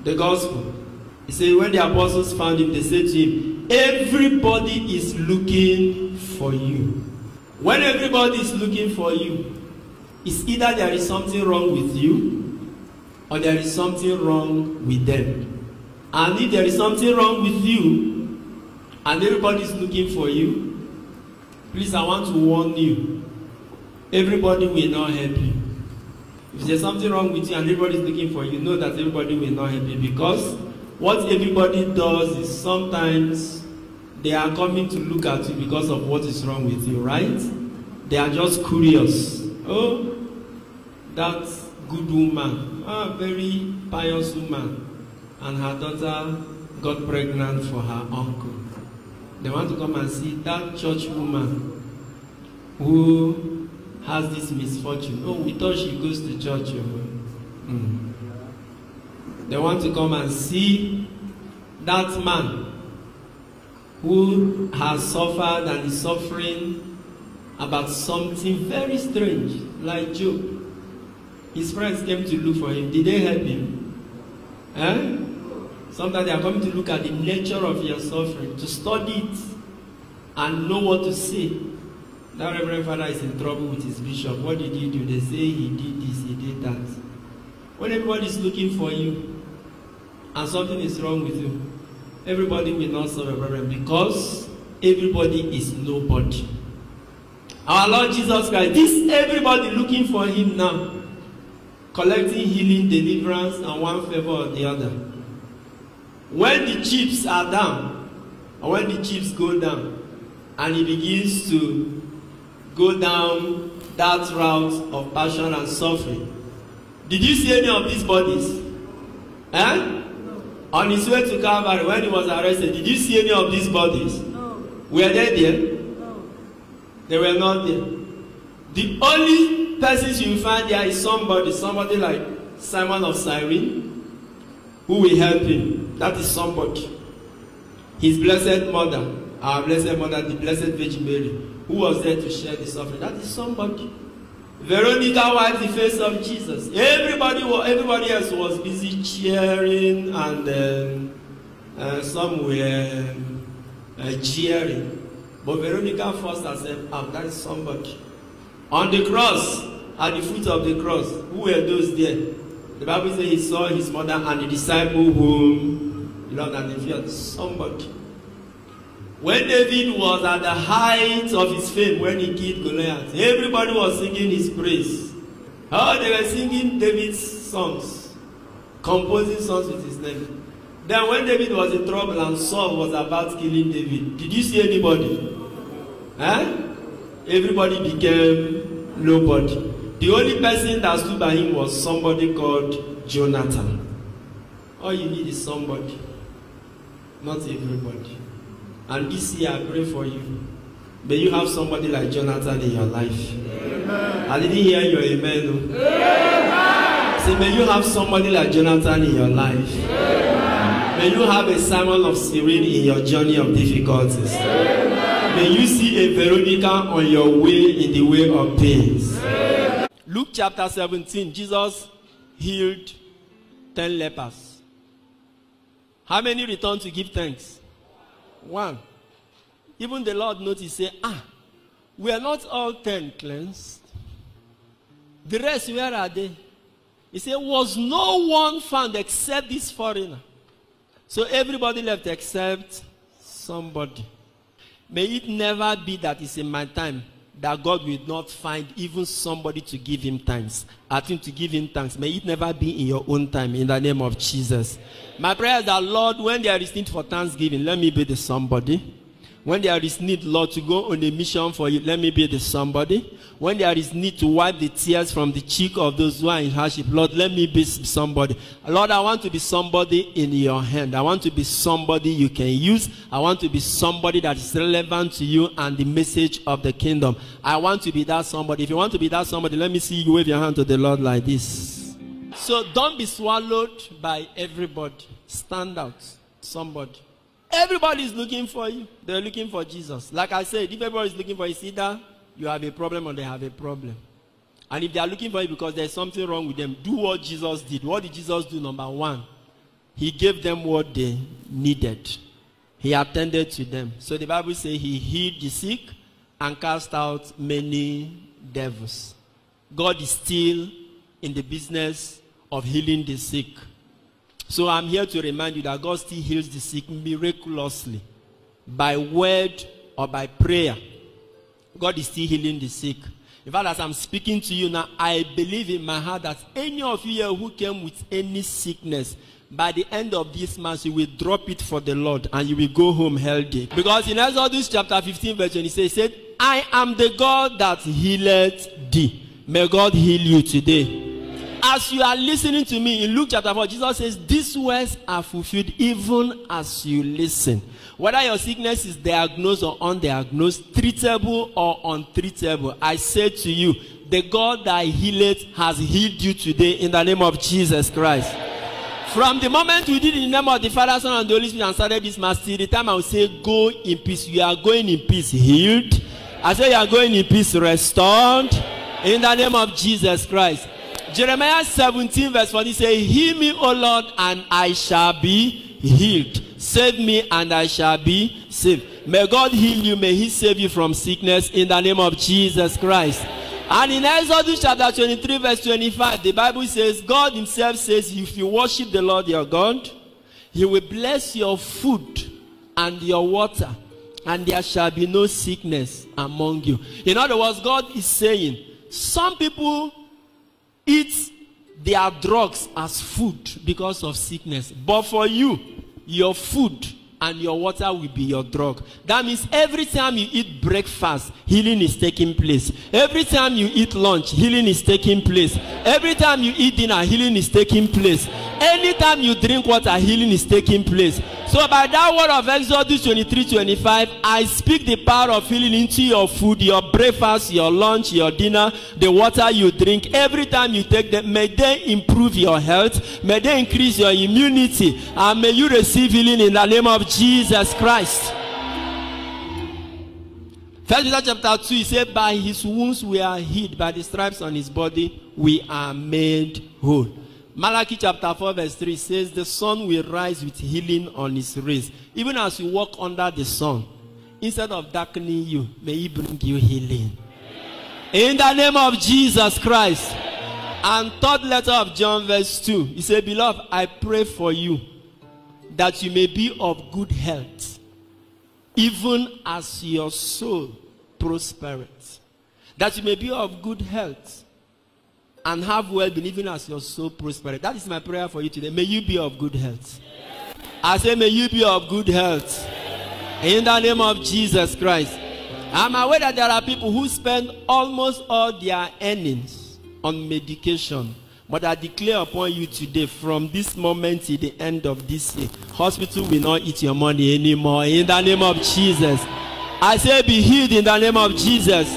the gospel. He said, when the apostles found him, they said to him, everybody is looking for you. When everybody is looking for you, it's either there is something wrong with you, or there is something wrong with them. And if there is something wrong with you, and everybody is looking for you, please, I want to warn you, everybody will not help you. If there's something wrong with you and everybody is looking for you, know that everybody will not help you, because what everybody does is sometimes they are coming to look at you because of what is wrong with you, right? They are just curious. Oh, that good woman, a very pious woman, and her daughter got pregnant for her uncle. They want to come and see that church woman who has this misfortune. Oh, we thought she goes to church. They want to come and see that man who has suffered and is suffering about something very strange, like Job. His friends came to look for him. Did they help him? Sometimes they are coming to look at the nature of your suffering, to study it and know what to say. That Reverend Father is in trouble with his bishop. What did he do? They say he did this, he did that. When everybody is looking for you and something is wrong with you, everybody will not serve a Reverend, because everybody is nobody. Our Lord Jesus Christ, this everybody looking for him now, collecting healing, deliverance, and one favor or the other. When the chips are down, or when the chips go down, and he begins to go down that route of passion and suffering, did you see any of these bodies? On his way to Calvary, when he was arrested, did you see any of these bodies? No. Were they there? No. They were not there. The only persons you find there is somebody like Simon of Cyrene, who will help him. That is somebody. His blessed mother, our blessed mother, the blessed Virgin Mary, who was there to share the suffering. That is somebody. Veronica wiped the face of Jesus. Everybody else was busy cheering, and some were jeering. But Veronica forced herself out. That is somebody. On the cross, at the foot of the cross, who were those there? The Bible says he saw his mother and the disciple whom he loved, and they feared. Somebody. When David was at the height of his fame, when he killed Goliath, everybody was singing his praise. Oh, they were singing David's songs, composing songs with his name. Then when David was in trouble and Saul was about killing David, did you see anybody? Everybody became nobody. The only person that stood by him was somebody called Jonathan. All you need is somebody, not everybody. And this year I pray for you. May you have somebody like Jonathan in your life. Amen. I didn't hear your amen. Amen. Say, may you have somebody like Jonathan in your life. Amen. May you have a Simon of Cyrene in your journey of difficulties. Amen. May you see a Veronica on your way in the way of pains. Amen. Luke chapter 17, Jesus healed 10 lepers. How many returned to give thanks? 1. Even the Lord noticed, say, we are not all 10 cleansed. The rest, where are they? He said, was no one found except this foreigner. So everybody left except somebody. May it never be that it's in my time that God will not find even somebody to give him thanks. Ask him to give him thanks. May it never be in your own time, in the name of Jesus. My prayer is that, Lord, when there is need for thanksgiving, let me be the somebody. When there is need, Lord, to go on a mission for you, let me be the somebody. When there is need to wipe the tears from the cheek of those who are in hardship, Lord, let me be somebody. Lord, I want to be somebody in your hand. I want to be somebody you can use. I want to be somebody that is relevant to you and the message of the kingdom. I want to be that somebody. If you want to be that somebody, let me see you wave your hand to the Lord like this. So don't be swallowed by everybody. Stand out. Somebody. Everybody is looking for you. They're looking for Jesus. Like I said, if everybody is looking for you, it's either you have a problem or they have a problem. And if they are looking for you because there's something wrong with them, do what Jesus did. What did Jesus do? Number 1, he gave them what they needed. He attended to them. So the Bible says he healed the sick and cast out many devils. God is still in the business of healing the sick. So I'm here to remind you that God still heals the sick miraculously. By word or by prayer. God is still healing the sick. In fact, as I'm speaking to you now, I believe in my heart that any of you here who came with any sickness, by the end of this month, you will drop it for the Lord and you will go home healthy. Because in Exodus chapter 15 verse 26, he said, I am the God that healeth thee. May God heal you today. As you are listening to me in Luke chapter 4, Jesus says, these words are fulfilled even as you listen. Whether your sickness is diagnosed or undiagnosed, treatable or untreatable, I say to you, the God that healeth has healed you today in the name of Jesus Christ. From the moment we did it in the name of the Father, Son, and the Holy Spirit and started this mass, till the time I will say, go in peace. You are going in peace healed. I say you are going in peace restored. In the name of Jesus Christ. Jeremiah 17 verse 40 says, heal me, O Lord, and I shall be healed. Save me, and I shall be saved. May God heal you. May he save you from sickness in the name of Jesus Christ. And in Exodus chapter 23 verse 25, the Bible says, God himself says, if you worship the Lord your God, he will bless your food and your water, and there shall be no sickness among you. In other words, God is saying, some people eat their drugs as food because of sickness. But for you, your food and your water will be your drug. That means every time you eat breakfast, healing is taking place. Every time you eat lunch, healing is taking place. Every time you eat dinner, healing is taking place. Anytime you drink water, healing is taking place. So by that word of Exodus 23:25, I speak the power of healing into your food, your breakfast, your lunch, your dinner, the water you drink. Every time you take them, may they improve your health. May they increase your immunity. And may you receive healing in the name of Jesus Christ. 1 Peter chapter 2, he said, by his wounds we are healed, by the stripes on his body we are made whole. Malachi chapter 4 verse 3 says, the sun will rise with healing on his rays. Even as you walk under the sun, instead of darkening you, may he bring you healing. In the name of Jesus Christ. And third letter of John verse 2, he said, beloved, I pray for you that you may be of good health, even as your soul prospereth. That you may be of good health and have well-being, even as your soul prospereth. That is my prayer for you today. May you be of good health. I say, may you be of good health. In the name of Jesus Christ. I'm aware that there are people who spend almost all their earnings on medication. But I declare upon you today, from this moment to the end of this year, hospital will not eat your money anymore. In the name of Jesus. I say, be healed in the name of Jesus.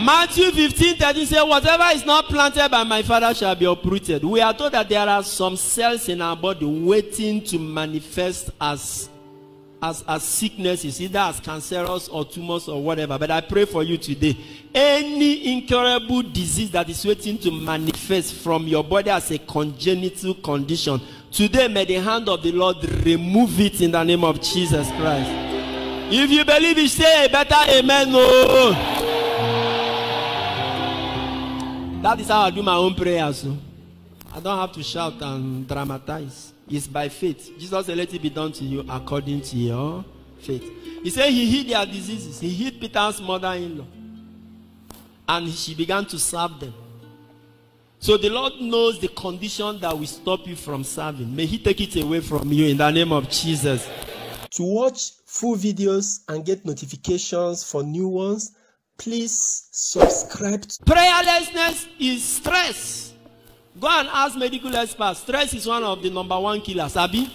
Matthew 15:13 says, whatever is not planted by my Father shall be uprooted. We are told that there are some cells in our body waiting to manifest as sicknesses, either as cancerous or tumors or whatever. But I pray for you today. Any incurable disease that is waiting to manifest from your body as a congenital condition, today may the hand of the Lord remove it in the name of Jesus Christ. If you believe it, say a better amen. Oh. That is how I do my own prayers. So I don't have to shout and dramatize. It's by faith. Jesus said, let it be done to you according to your faith. He said he healed their diseases. He healed Peter's mother-in-law. And she began to serve them. So the Lord knows the condition that will stop you from serving. May he take it away from you in the name of Jesus. To watch full videos and get notifications for new ones, please subscribe. Prayerlessness is stress. Go and ask medical experts. Stress is one of the #1 killers, Abi.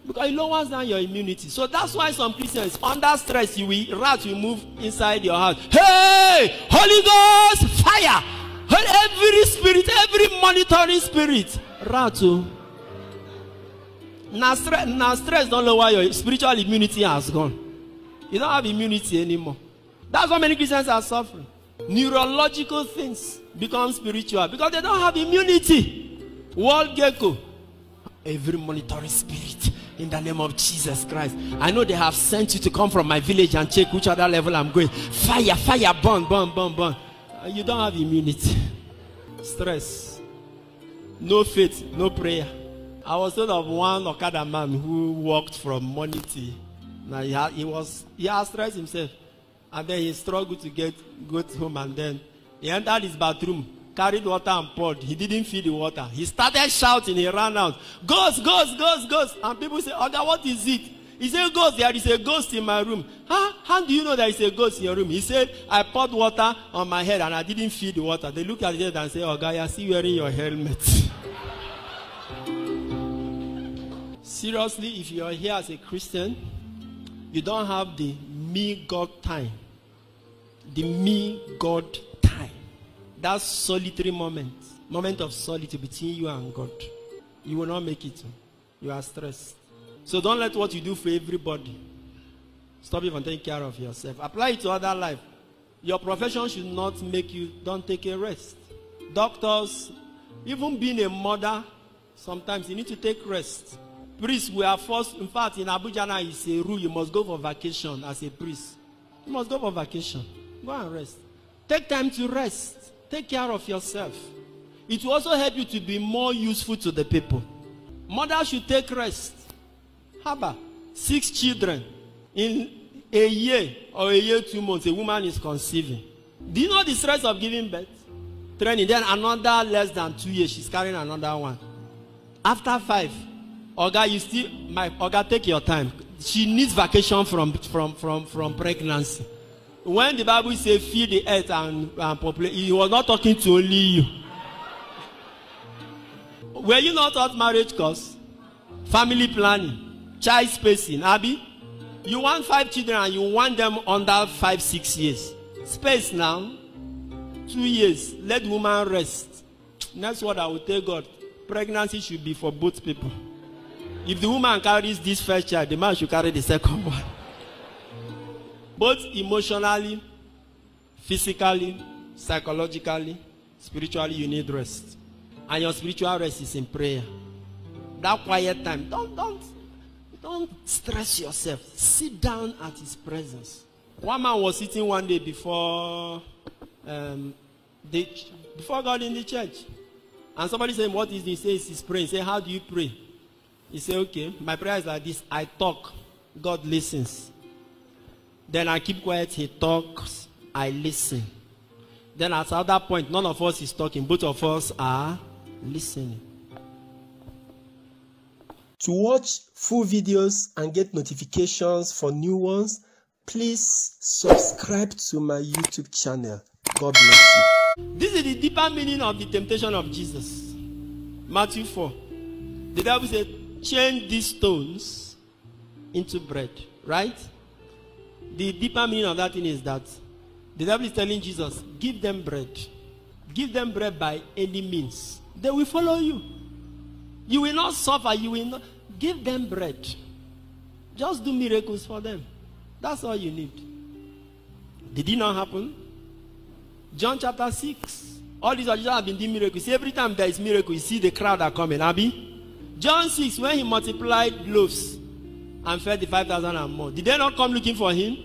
Because it lowers down your immunity. So that's why some Christians, under stress, rats will move inside your house. Hey! Holy Ghost! Fire! Every spirit, every monitoring spirit. Rat. Now stress don't lower your spiritual immunity has gone. You don't have immunity anymore. That's why many Christians are suffering. Neurological things become spiritual because they don't have immunity. World gecko. every monitoring spirit in the name of Jesus Christ. I know they have sent you to come from my village and check which other level I'm going. Fire, fire, burn, burn, burn, burn. You don't have immunity. Stress. No faith, no prayer. I was told of one Okada man who walked from morning till now he has stressed himself. And then he struggled to go home, and then he entered his bathroom, carried water and poured. He didn't feel the water. He started shouting. He ran out. Ghost, ghost, ghost, ghost. And people say, Oga, what is it? He said, ghost, there is a ghost in my room. Huh? How do you know there is a ghost in your room? He said, I poured water on my head and I didn't feel the water. They look at it and say, Oga, you're still wearing your helmet. Seriously, if you are here as a Christian, you don't have the me God time. The me God time. That solitary moment of solitude between you and God. You will not make it. You are stressed. So don't let what you do for everybody stop you from taking care of yourself. Apply it to other life. Your profession should not make you don't take a rest. Doctors, even being a mother, sometimes you need to take rest. Priests, we are forced, in fact, in Abuja now it's a rule, you must go for vacation as a priest. You must go for vacation. Go and rest. Take time to rest. Take care of yourself. It will also help you to be more useful to the people. Mothers should take rest. How about 6 children in a year or a year 2 months, a woman is conceiving. Do you know the stress of giving birth? Training. Then another less than 2 years, she's carrying another one. After 5, Oga, you still, Oga, take your time. She needs vacation from pregnancy. When the Bible says feed the earth and populate, he was not talking to only you. Were you not taught marriage course? Family planning, child spacing, Abby? You want 5 children and you want them under 5-6 years. Space now, 2 years. Let the woman rest. That's what I will tell God. Pregnancy should be for both people. If the woman carries this first child, the man should carry the second one. Both emotionally, physically, psychologically, spiritually, you need rest. And your spiritual rest is in prayer. That quiet time, don't stress yourself. Sit down at his presence. One man was sitting one day before God in the church. And somebody said, what is this? He says he's praying. He said, how do you pray? He said, okay, my prayer is like this. I talk, God listens. Then I keep quiet, he talks, I listen. Then at that point, none of us is talking. Both of us are listening. To watch full videos and get notifications for new ones, please subscribe to my YouTube channel. God bless you. This is the deeper meaning of the temptation of Jesus. Matthew 4. The devil said, change these stones into bread. Right? The deeper meaning of that thing is that the devil is telling Jesus, give them bread. Give them bread by any means. They will follow you. You will not suffer. You will not. Give them bread. Just do miracles for them. That's all you need. Did it not happen? John chapter 6. All these Jesus have been doing miracles. See, every time there is miracle, you see the crowd are coming. Abby? John 6, when he multiplied loaves and fed the 5,000 and more, did they not come looking for him?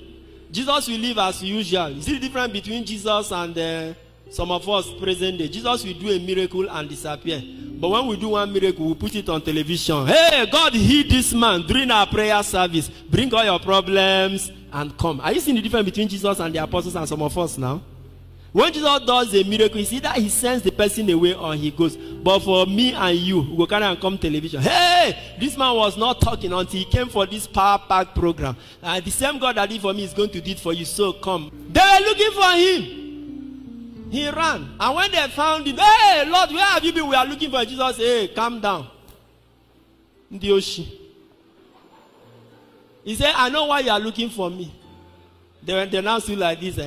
Jesus will live as usual. You see the difference between Jesus and some of us present day? Jesus will do a miracle and disappear. But when we do one miracle, we put it on television. Hey, God healed this man during our prayer service. Bring all your problems and come. Are you seeing the difference between Jesus and the apostles and some of us now? When Jesus does a miracle, you see that he sends the person away or he goes. But for me and you, we go carry and come television. Hey, this man was not talking until he came for this power pack program. And the same God that did for me is going to do it for you. So come. They were looking for him. He ran. And when they found him, hey, Lord, where have you been? We are looking for Jesus. Hey, calm down. Ndioshi. He said, I know why you are looking for me. They now see like this.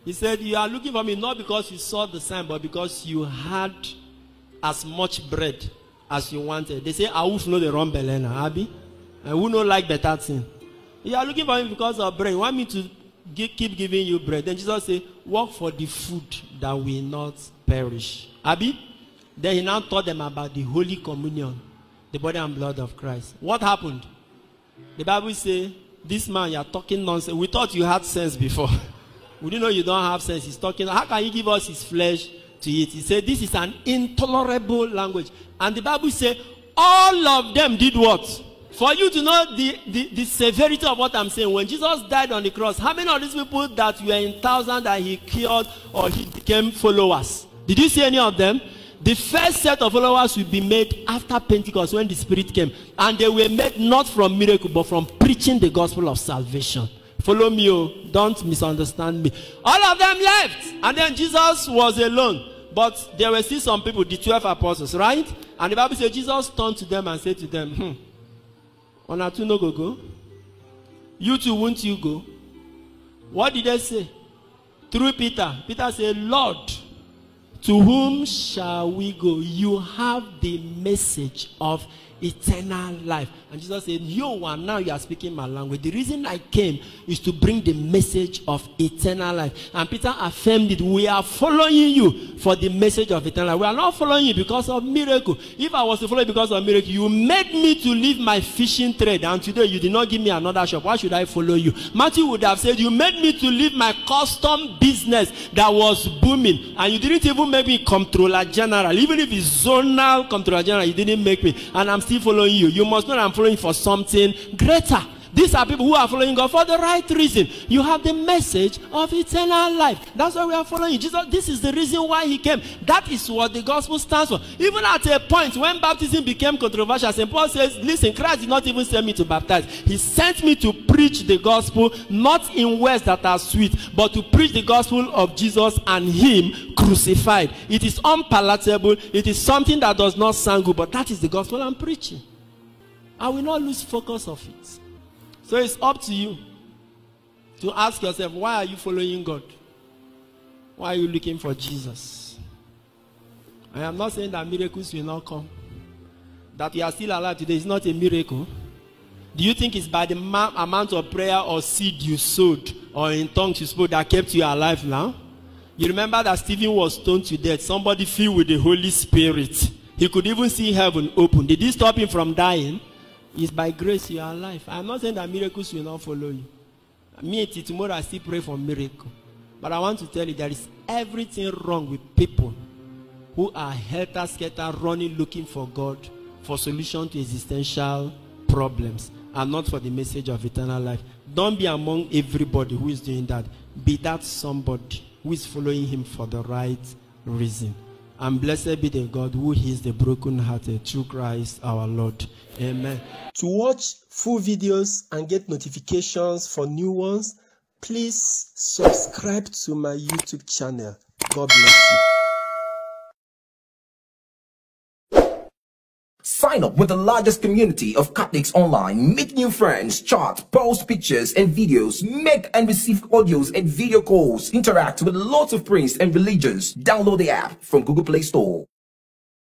He said, you are looking for me not because you saw the sign, but because you had as much bread as you wanted. They say, I will know the wrong belena, Abby. I will not like better thing. You are looking for me because of bread. You want me to keep giving you bread. Then Jesus said, work for the food that will not perish. Abby? Then he now taught them about the Holy Communion. the body and blood of Christ. What happened? The Bible says, this man, you are talking nonsense. We thought you had sense before. We didn't know you don't have sense. He's talking. How can he give us his flesh to eat? He said, this is an intolerable language. And the Bible says, all of them did what? For you to know the severity of what I'm saying, when Jesus died on the cross, how many of these people that were in thousands that he cured or he became followers? Did you see any of them? The first set of followers will be made after Pentecost when the Spirit came. And they were made not from miracle, but from preaching the gospel of salvation. Follow me, oh, don't misunderstand me. All of them left. And then Jesus was alone. But there were still some people, the 12 apostles, right? And the Bible says Jesus turned to them and said to them, Ona two no go. You two, won't you go? What did they say? Through Peter. Peter said, Lord, to whom shall we go? You have the message of eternal life. And Jesus said, now you are speaking my language. The reason I came is to bring the message of eternal life. And Peter affirmed it. We are following you for the message of eternal life. We are not following you because of miracle. If I was to follow you because of miracle, you made me to leave my fishing trade, and today you did not give me another shop. Why should I follow you? Matthew would have said, you made me to leave my custom business that was booming, and you didn't even make me comptroller general. Even if it's zonal comptroller general, you didn't make me, and I'm still following you. You must know I'm following for something greater. These are people who are following God for the right reason. You have the message of eternal life. That's why we are following you. Jesus, this is the reason why he came. That is what the gospel stands for. Even at a point when baptism became controversial, St. Paul says, listen, Christ did not even send me to baptize. He sent me to preach the gospel, not in words that are sweet, but to preach the gospel of Jesus and him crucified. It is unpalatable. It is something that does not sound good, but that is the gospel I'm preaching. I will not lose focus of it. So it's up to you to ask yourself, why are you following God? Why are you looking for Jesus? I am not saying that miracles will not come. That you are still alive today is not a miracle. Do you think it's by the amount of prayer or seed you sowed or in tongues you spoke that kept you alive now? You remember that Stephen was stoned to death. Somebody filled with the Holy Spirit. He could even see heaven open. Did he stop him from dying? It's by grace you are alive. I'm not saying that miracles will not follow you. Me, tomorrow I still pray for miracle. But I want to tell you there is everything wrong with people who are helter-skelter running looking for God for solution to existential problems and not for the message of eternal life. Don't be among everybody who is doing that. Be that somebody who is following him for the right reason. And blessed be the God who heals the brokenhearted through Christ our Lord. Amen. To watch full videos and get notifications for new ones, please subscribe to my YouTube channel. God bless you. Sign up with the largest community of Catholics online. Meet new friends, chat, post pictures and videos, make and receive audios and video calls, interact with lots of priests and religions. Download the app from Google Play Store.